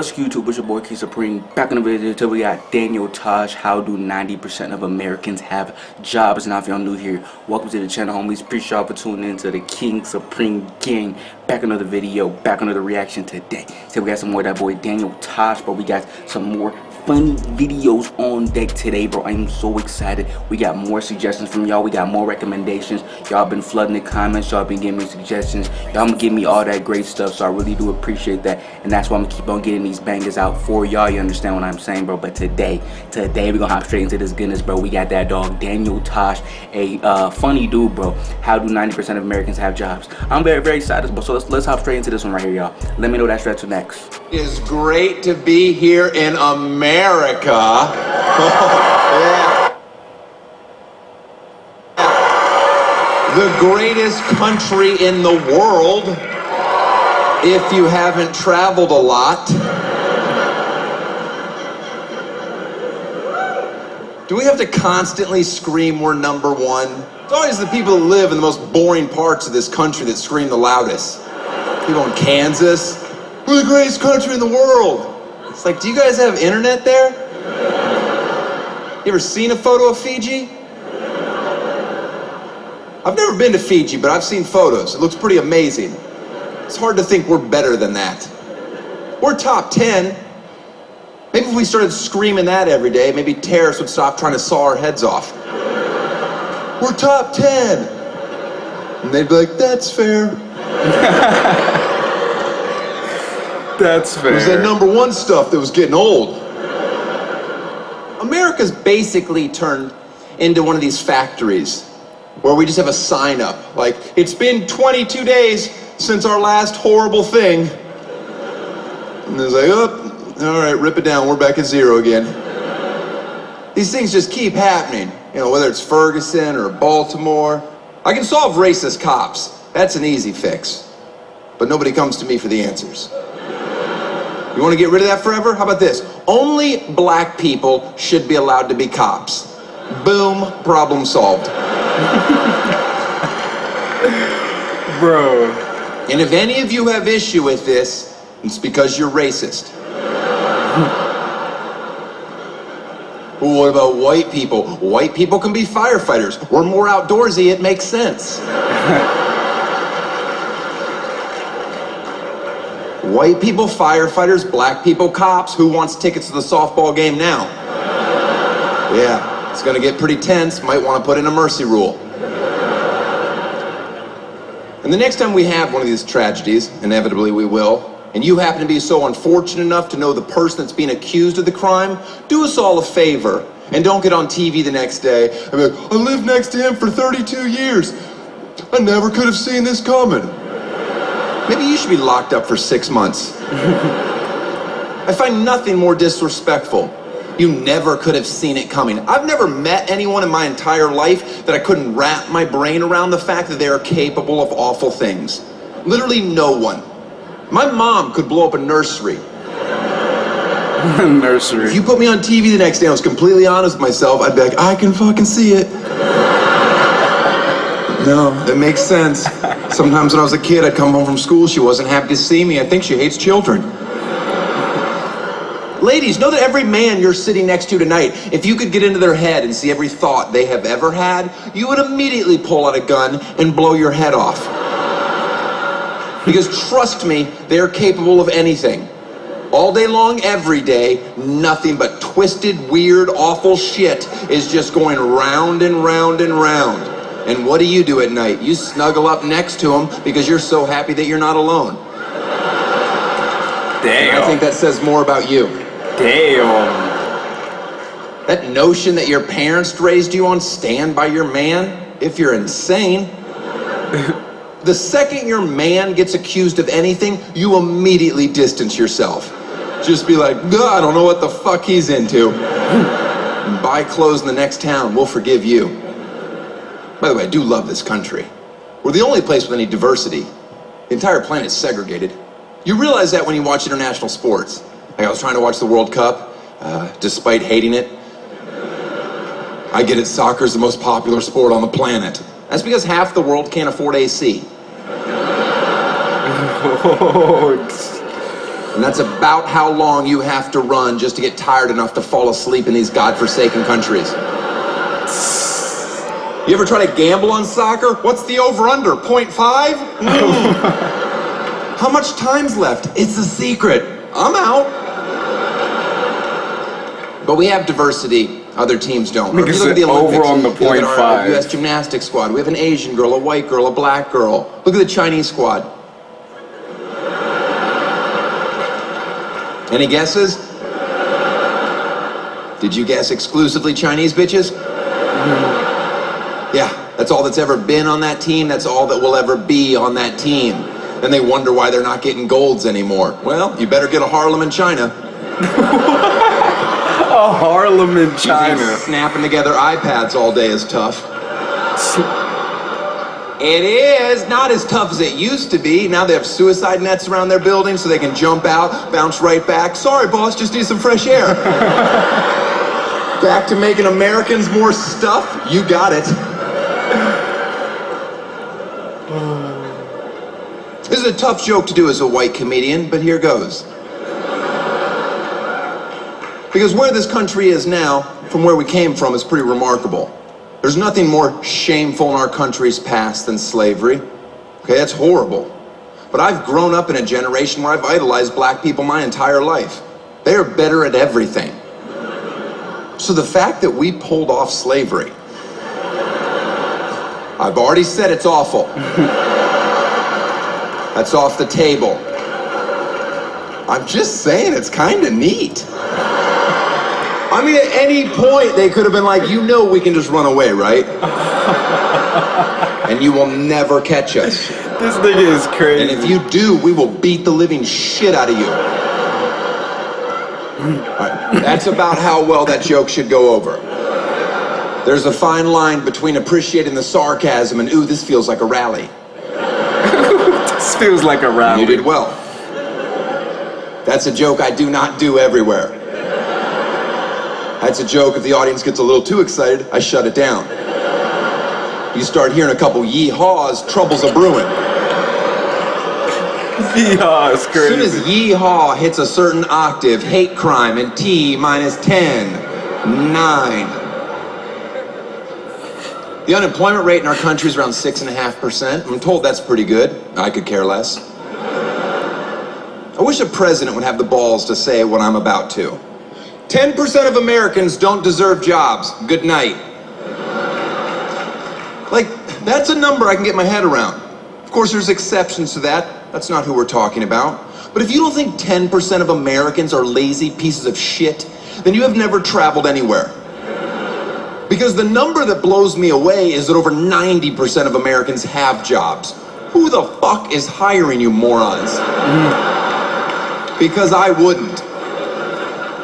What's YouTube? It's your boy KingSupreme. Back in the video today, we got Daniel Tosh. How do 90% of Americans have jobs? Now, if y'all new here, welcome to the channel, homies. Appreciate y'all for tuning into the KingSupreme gang. Back another video, back another reaction today. So we got some more of that boy Daniel Tosh, but we got some more funny videos on deck today, bro. I'm so excited. We got more suggestions from y'all. We got more recommendations. Y'all been flooding the comments. Y'all been giving me suggestions. Y'all been giving me all that great stuff, so I really do appreciate that. And that's why I'm gonna keep on getting these bangers out for y'all. You understand what I'm saying, bro? But today we're gonna hop straight into this goodness, bro. We got that dog Daniel Tosh, a funny dude, bro. How do 90% of Americans have jobs? I'm very, very excited, bro. So let's hop straight into this one right here, y'all. Let me know that stretch to next. It's great to be here in America. Yeah. The greatest country in the world, if you haven't traveled a lot. Do we have to constantly scream we're number one? It's always the people that live in the most boring parts of this country that scream the loudest. People in Kansas, we're the greatest country in the world. It's like, do you guys have internet there? You ever seen a photo of Fiji? I've never been to Fiji, but I've seen photos. It looks pretty amazing. It's hard to think we're better than that. We're top 10. Maybe if we started screaming that every day, maybe terrorists would stop trying to saw our heads off. We're top 10. And they'd be like, that's fair. That's fair. It was that number one stuff that was getting old. America's basically turned into one of these factories where we just have a sign up like, it's been 22 days since our last horrible thing. And it's like, oh, all right, rip it down, we're back at zero again. These things just keep happening, you know, whether it's Ferguson or Baltimore. I can solve racist cops. That's an easy fix. But nobody comes to me for the answers. You want to get rid of that forever? How about this? Only black people should be allowed to be cops. Boom, problem solved. Bro. And if any of you have issue with this, it's because you're racist. Well, what about white people? White people can be firefighters. We're more outdoorsy, it makes sense. White people, firefighters, black people, cops. Who wants tickets to the softball game now? Yeah, it's gonna get pretty tense. Might want to put in a mercy rule. And the next time we have one of these tragedies, inevitably we will, and you happen to be so unfortunate enough to know the person that's being accused of the crime, do us all a favor and don't get on TV the next day and be like, I lived next to him for 32 years. I never could have seen this coming. Maybe you should be locked up for 6 months. I find nothing more disrespectful. You never could have seen it coming. I've never met anyone in my entire life that I couldn't wrap my brain around the fact that they are capable of awful things. Literally no one. My mom could blow up a nursery. Nursery. If you put me on TV the next day, I was completely honest with myself, I'd be like, I can fucking see it. No, that makes sense. Sometimes when I was a kid, I'd come home from school, she wasn't happy to see me. I think she hates children. Ladies, know that every man you're sitting next to tonight, if you could get into their head and see every thought they have ever had, you would immediately pull out a gun and blow your head off. Because trust me, they're capable of anything. All day long, every day, nothing but twisted, weird, awful shit is just going round and round and round. And what do you do at night? You snuggle up next to them because you're so happy that you're not alone. Damn. And I think that says more about you. Damn. That notion that your parents raised you on, stand by your man, if you're insane. The second your man gets accused of anything, you immediately distance yourself. Just be like, I don't know what the fuck he's into. Buy clothes in the next town, we'll forgive you. By the way, I do love this country. We're the only place with any diversity. The entire planet's segregated. You realize that when you watch international sports. Like I was trying to watch the World Cup, despite hating it. I get it, soccer's the most popular sport on the planet. That's because half the world can't afford AC. And that's about how long you have to run just to get tired enough to fall asleep in these godforsaken countries. You ever try to gamble on soccer? What's the over-under? 0.5? How much time's left? It's a secret. I'm out. But we have diversity. Other teams don't. If you look at the Olympics, over on the you look at our 0.5. U.S. gymnastics squad. We have an Asian girl, a white girl, a black girl. Look at the Chinese squad. Any guesses? Did you guess exclusively Chinese bitches? Yeah, that's all that's ever been on that team. That's all that will ever be on that team. And they wonder why they're not getting golds anymore. Well, you better get a Harlem in China. A Harlem in China. You think snapping together iPads all day is tough? It is not as tough as it used to be. Now they have suicide nets around their building so they can jump out, bounce right back. Sorry, boss, just need some fresh air. Back to making Americans more stuff? You got it. This is a tough joke to do as a white comedian, but here goes. Because where this country is now, from where we came from, is pretty remarkable. There's nothing more shameful in our country's past than slavery. Okay, that's horrible. But I've grown up in a generation where I've idolized black people my entire life. They are better at everything. So the fact that we pulled off slavery, I've already said it's awful. That's off the table. I'm just saying it's kind of neat. I mean, at any point, they could have been like, you know we can just run away, right? And you will never catch us. This nigga is crazy. And if you do, we will beat the living shit out of you. Right. That's about how well that joke should go over. There's a fine line between appreciating the sarcasm and, ooh, this feels like a rally. This feels like a rally. You did well. That's a joke I do not do everywhere. That's a joke if the audience gets a little too excited, I shut it down. You start hearing a couple yee-haws, trouble's a brewing. Yeehaw is crazy. As soon as yee-haw hits a certain octave, hate crime and T minus 10, 9. The unemployment rate in our country is around 6.5%. I'm told that's pretty good. I could care less. I wish a president would have the balls to say what I'm about to. 10% of Americans don't deserve jobs. Good night. Like, that's a number I can get my head around. Of course, there's exceptions to that. That's not who we're talking about. But if you don't think 10% of Americans are lazy pieces of shit, then you have never traveled anywhere. Because the number that blows me away is that over 90% of Americans have jobs. Who the fuck is hiring you morons? Because I wouldn't.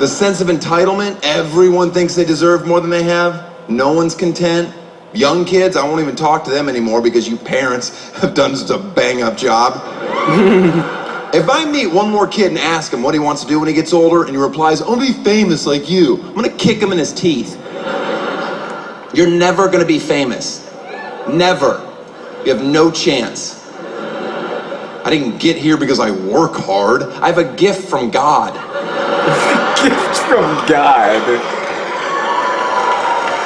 The sense of entitlement, everyone thinks they deserve more than they have. No one's content. Young kids, I won't even talk to them anymore because you parents have done such a bang-up job. If I meet one more kid and ask him what he wants to do when he gets older, and he replies, I want to be famous like you, I'm gonna kick him in his teeth. You're never gonna be famous. Never. You have no chance. I didn't get here because I work hard. I have a gift from God. Gift from God.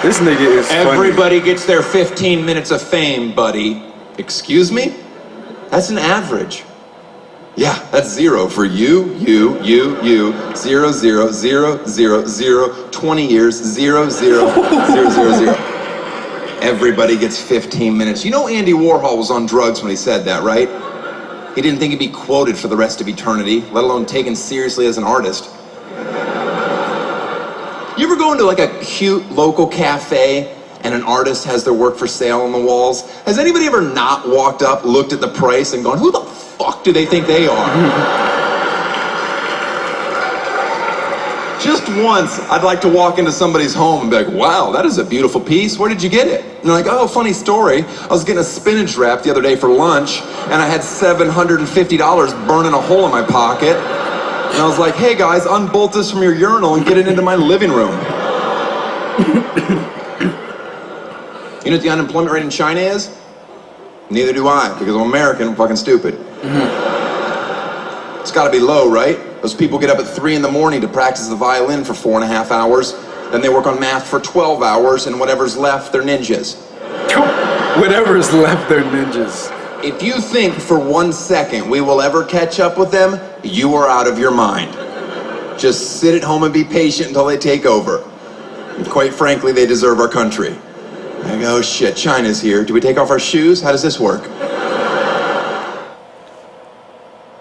This nigga is funny. Everybody gets their 15 minutes of fame, buddy. Excuse me? That's an average. Yeah, that's 0 for you, 0, 0, 0, 0, 0, 0, 20 years, 0, 0, 0, 0, 0. Everybody gets 15 minutes. You know Andy Warhol was on drugs when he said that, right? He didn't think he'd be quoted for the rest of eternity, let alone taken seriously as an artist. You ever go into like a cute local cafe and an artist has their work for sale on the walls? Has anybody ever not walked up, looked at the price, and gone, who the fuck do they think they are? Just once, I'd like to walk into somebody's home and be like, wow, that is a beautiful piece. Where did you get it? And they're like, oh, funny story. I was getting a spinach wrap the other day for lunch, and I had $750 burning a hole in my pocket. And I was like, hey guys, unbolt this from your urinal and get it into my living room. You know what the unemployment rate in China is? Neither do I, because I'm American, I'm fucking stupid. It's gotta be low, right? Those people get up at 3 in the morning to practice the violin for 4.5 hours. Then they work on math for 12 hours, and whatever's left, they're ninjas. Whatever's left, they're ninjas. If you think for 1 second we will ever catch up with them, you are out of your mind. Just sit at home and be patient until they take over. And quite frankly, they deserve our country. I go, oh shit, China's here. Do we take off our shoes? How does this work?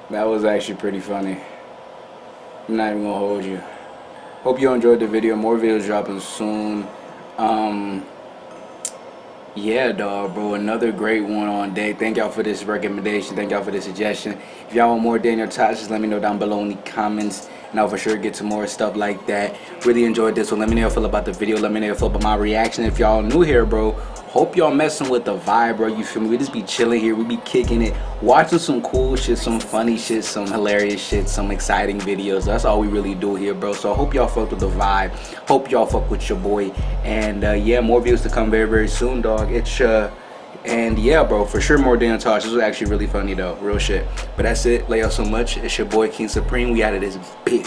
That was actually pretty funny. I'm not even gonna hold you. Hope you enjoyed the video. More videos dropping soon. Yeah, dog, bro. Another great one on deck. Thank y'all for this recommendation. Thank y'all for this suggestion. If y'all want more Daniel Tosh, just let me know down below in the comments, and I'll for sure get to more stuff like that. Really enjoyed this one. Let me know how you feel about the video. Let me know how you feel about my reaction. If y'all new here, bro, hope y'all messing with the vibe, bro. You feel me? We just be chilling here. We be kicking it, watching some cool shit, some funny shit, some hilarious shit, some exciting videos. That's all we really do here, bro. So I hope y'all fuck with the vibe. Hope y'all fuck with your boy. And yeah, more videos to come very, very soon, dog. It's and yeah, bro, for sure more Daniel Tosh. This was actually really funny though, real shit. But that's it. Lay out so much. It's your boy KingSupreme. We out of this bitch.